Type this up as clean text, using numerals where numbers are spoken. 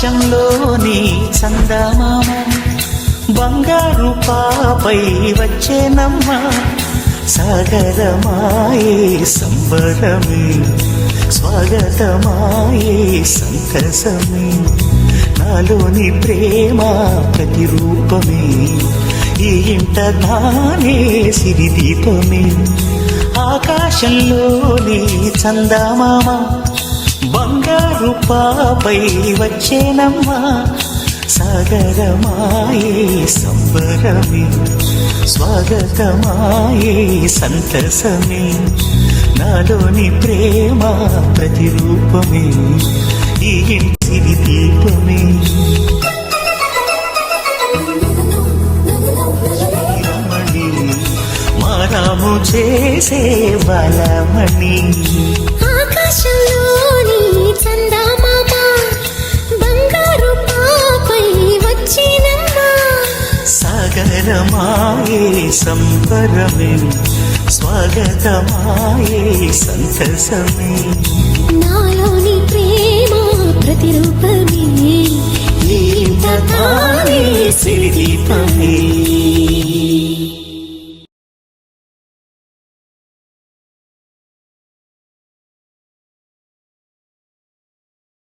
ఆకాశంలోని చందమామ బంగారు పాపై వచ్చేనమ్మ సాగరమాయే సంబరమే స్వాగతమాయే సంతసమే నాలోని ప్రేమ ప్రతిరూపమే ఈ ఇంట తానే సిరిదీపమే ఆకాశంలోని చందమామ బంగారు పాపై వచ్చేనమ్మా సాగరమాయే సంబరమే స్వాగతమాయే సంతసమే నాలోని ప్రేమ ప్రతిరూపమే ఈ ఇంటి దీపమే రమణి మారాము చేసే బలమణి ఆకాశంలోని చందమామ బంగారు పాపై వచ్చినమ్మా సాగరమాయే సంబరమే స్వాగతమాయే సంతసమే నాలోని ప్రేమ ప్రతిరూపమే ఈ ఇంట తానే సిరిదీపమే